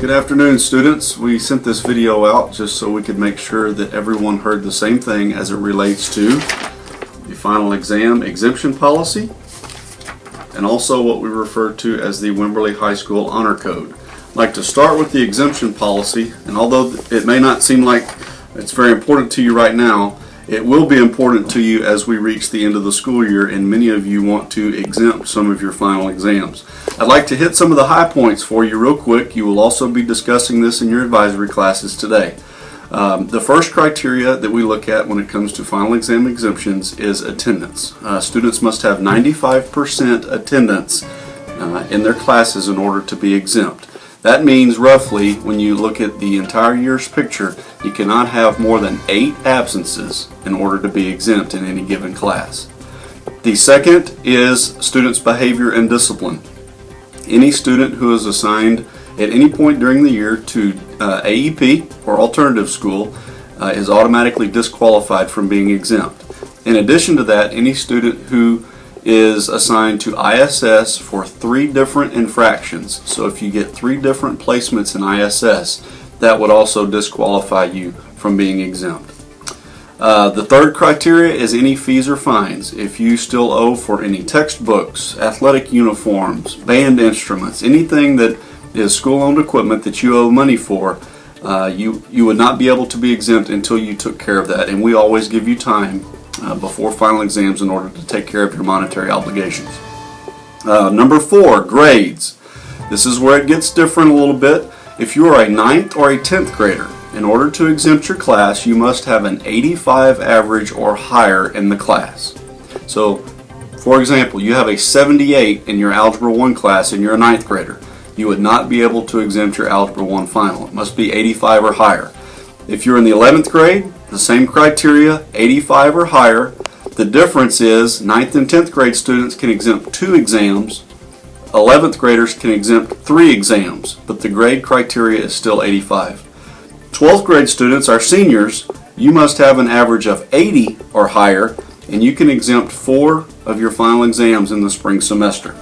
Good afternoon, students. We sent this video out just so we could make sure that everyone heard the same thing as it relates to the final exam exemption policy and also what we refer to as the Wimberley High School Honor Code. I'd like to start with the exemption policy, and although it may not seem like it's very important to you right now, it will be important to you as we reach the end of the school year and many of you want to exempt some of your final exams. I'd like to hit some of the high points for you real quick. You will also be discussing this in your advisory classes today. The first criteria that we look at when it comes to final exam exemptions is attendance. Students must have 95% attendance in their classes in order to be exempt. That means roughly, when you look at the entire year's picture, you cannot have more than 8 absences in order to be exempt in any given class. The second is students' behavior and discipline. Any student who is assigned at any point during the year to AEP or alternative school is automatically disqualified from being exempt. In addition to that, any student who is assigned to ISS for 3 different infractions. So if you get 3 different placements in ISS, that would also disqualify you from being exempt. The third criteria is any fees or fines. If you still owe for any textbooks, athletic uniforms, band instruments, anything that is school-owned equipment that you owe money for, you would not be able to be exempt until you took care of that. And we always give you time before final exams in order to take care of your monetary obligations. Number 4, grades. This is where it gets different a little bit. If you are a 9th or a 10th grader, in order to exempt your class, you must have an 85 average or higher in the class. So, for example, you have a 78 in your Algebra 1 class and you're a 9th grader. You would not be able to exempt your Algebra 1 final. It must be 85 or higher. If you're in the 11th grade, the same criteria, 85 or higher. The difference is 9th and 10th grade students can exempt 2 exams. 11th graders can exempt 3 exams, but the grade criteria is still 85. 12th grade students, our seniors, you must have an average of 80 or higher, and you can exempt 4 of your final exams in the spring semester.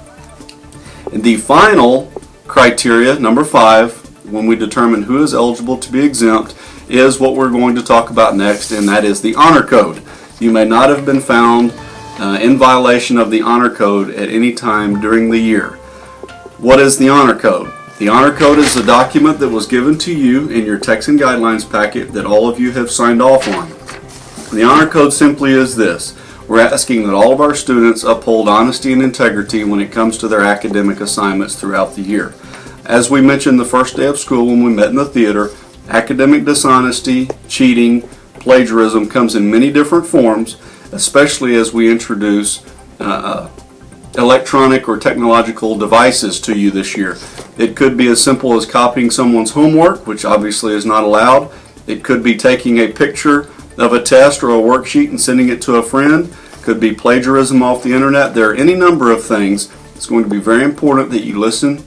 And the final criteria, number 5, when we determine who is eligible to be exempt, is what we're going to talk about next, and that is the Honor Code. You may not have been found in violation of the Honor Code at any time during the year. What is the Honor Code? The Honor Code is a document that was given to you in your Texan Guidelines packet that all of you have signed off on. The Honor Code simply is this. We're asking that all of our students uphold honesty and integrity when it comes to their academic assignments throughout the year. As we mentioned the first day of school when we met in the theater, academic dishonesty, cheating, plagiarism comes in many different forms, especially as we introduce electronic or technological devices to you this year. It could be as simple as copying someone's homework, which obviously is not allowed. It could be taking a picture of a test or a worksheet and sending it to a friend. It could be plagiarism off the internet. There are any number of things. It's going to be very important that you listen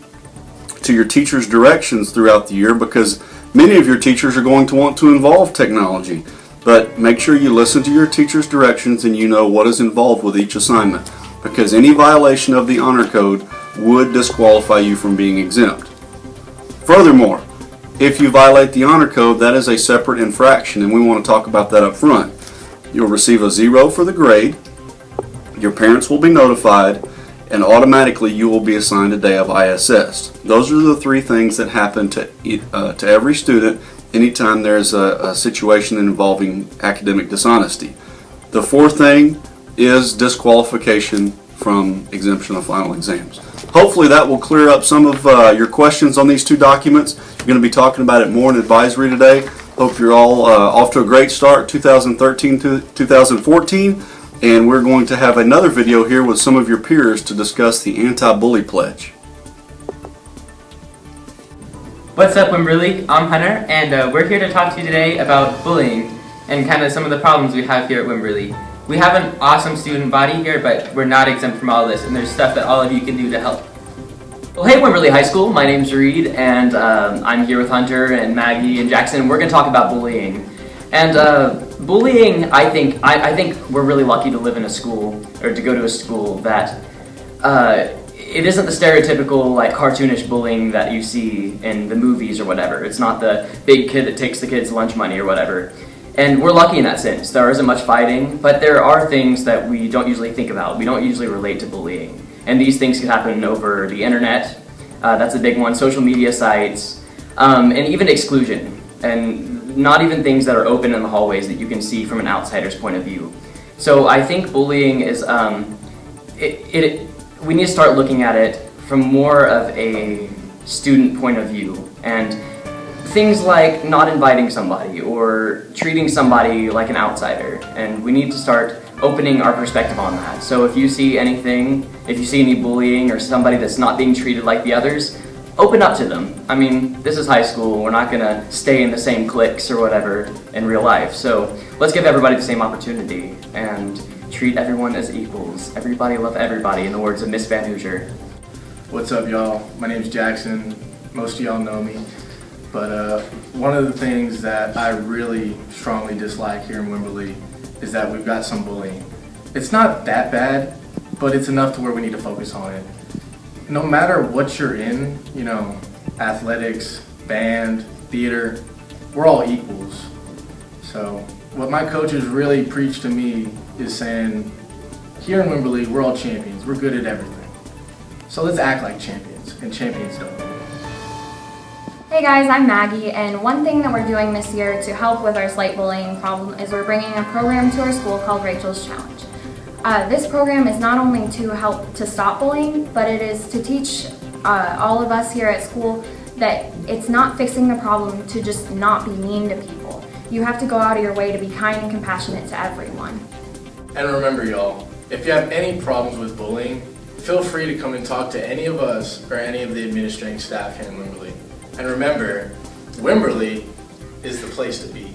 to your teacher's directions throughout the year, because many of your teachers are going to want to involve technology. But make sure you listen to your teacher's directions and you know what is involved with each assignment, because any violation of the Honor Code would disqualify you from being exempt. Furthermore, if you violate the Honor Code, that is a separate infraction, and we want to talk about that up front. You'll receive a 0 for the grade, your parents will be notified, and automatically you will be assigned a day of ISS. Those are the 3 things that happen to every student anytime there's a situation involving academic dishonesty. The 4th thing is disqualification from exemption of final exams. Hopefully that will clear up some of your questions on these 2 documents. We're going to be talking about it more in advisory today. Hope you're all off to a great start 2013 to 2014, and we're going to have another video here with some of your peers to discuss the anti-bully pledge. What's up, Wimberley? I'm Hunter, and we're here to talk to you today about bullying and kind of some of the problems we have here at Wimberley. We have an awesome student body here, but we're not exempt from all this, and there's stuff that all of you can do to help. Well, hey, Wimberley High School. My name's Reed, and I'm here with Hunter and Maggie and Jackson. We're going to talk about bullying. And bullying, I think we're really lucky to live in a school, or to go to a school that it isn't the stereotypical like cartoonish bullying that you see in the movies or whatever. It's not the big kid that takes the kid's lunch money or whatever. And we're lucky in that sense. There isn't much fighting, but there are things that we don't usually think about. We don't usually relate to bullying. And these things can happen over the internet. That's a big one. Social media sites, and even exclusion. And not even things that are open in the hallways that you can see from an outsider's point of view. So I think bullying is, we need to start looking at it from more of a student point of view. And things like not inviting somebody or treating somebody like an outsider. And we need to start opening our perspective on that. So if you see anything, if you see any bullying or somebody that's not being treated like the others, open up to them. I mean, this is high school. We're not gonna stay in the same cliques or whatever in real life. So let's give everybody the same opportunity and treat everyone as equals. Everybody love everybody, in the words of Miss Van Hoosier. What's up, y'all? My name's Jackson. Most of y'all know me. But one of the things that I really strongly dislike here in Wimberley is that we've got some bullying. It's not that bad, but it's enough to where we need to focus on it. No matter what you're in, you know, athletics, band, theater, we're all equals. So what my coaches really preach to me is saying, here in Wimberley, we're all champions. We're good at everything. So let's act like champions, and champions don't. Hey guys, I'm Maggie, and one thing that we're doing this year to help with our slight bullying problem is we're bringing a program to our school called Rachel's Challenge. This program is not only to help to stop bullying, but it is to teach all of us here at school that it's not fixing the problem to just not be mean to people. You have to go out of your way to be kind and compassionate to everyone. And remember, y'all, if you have any problems with bullying, feel free to come and talk to any of us or any of the administrating staff here in Wimberley. And remember, Wimberley is the place to be.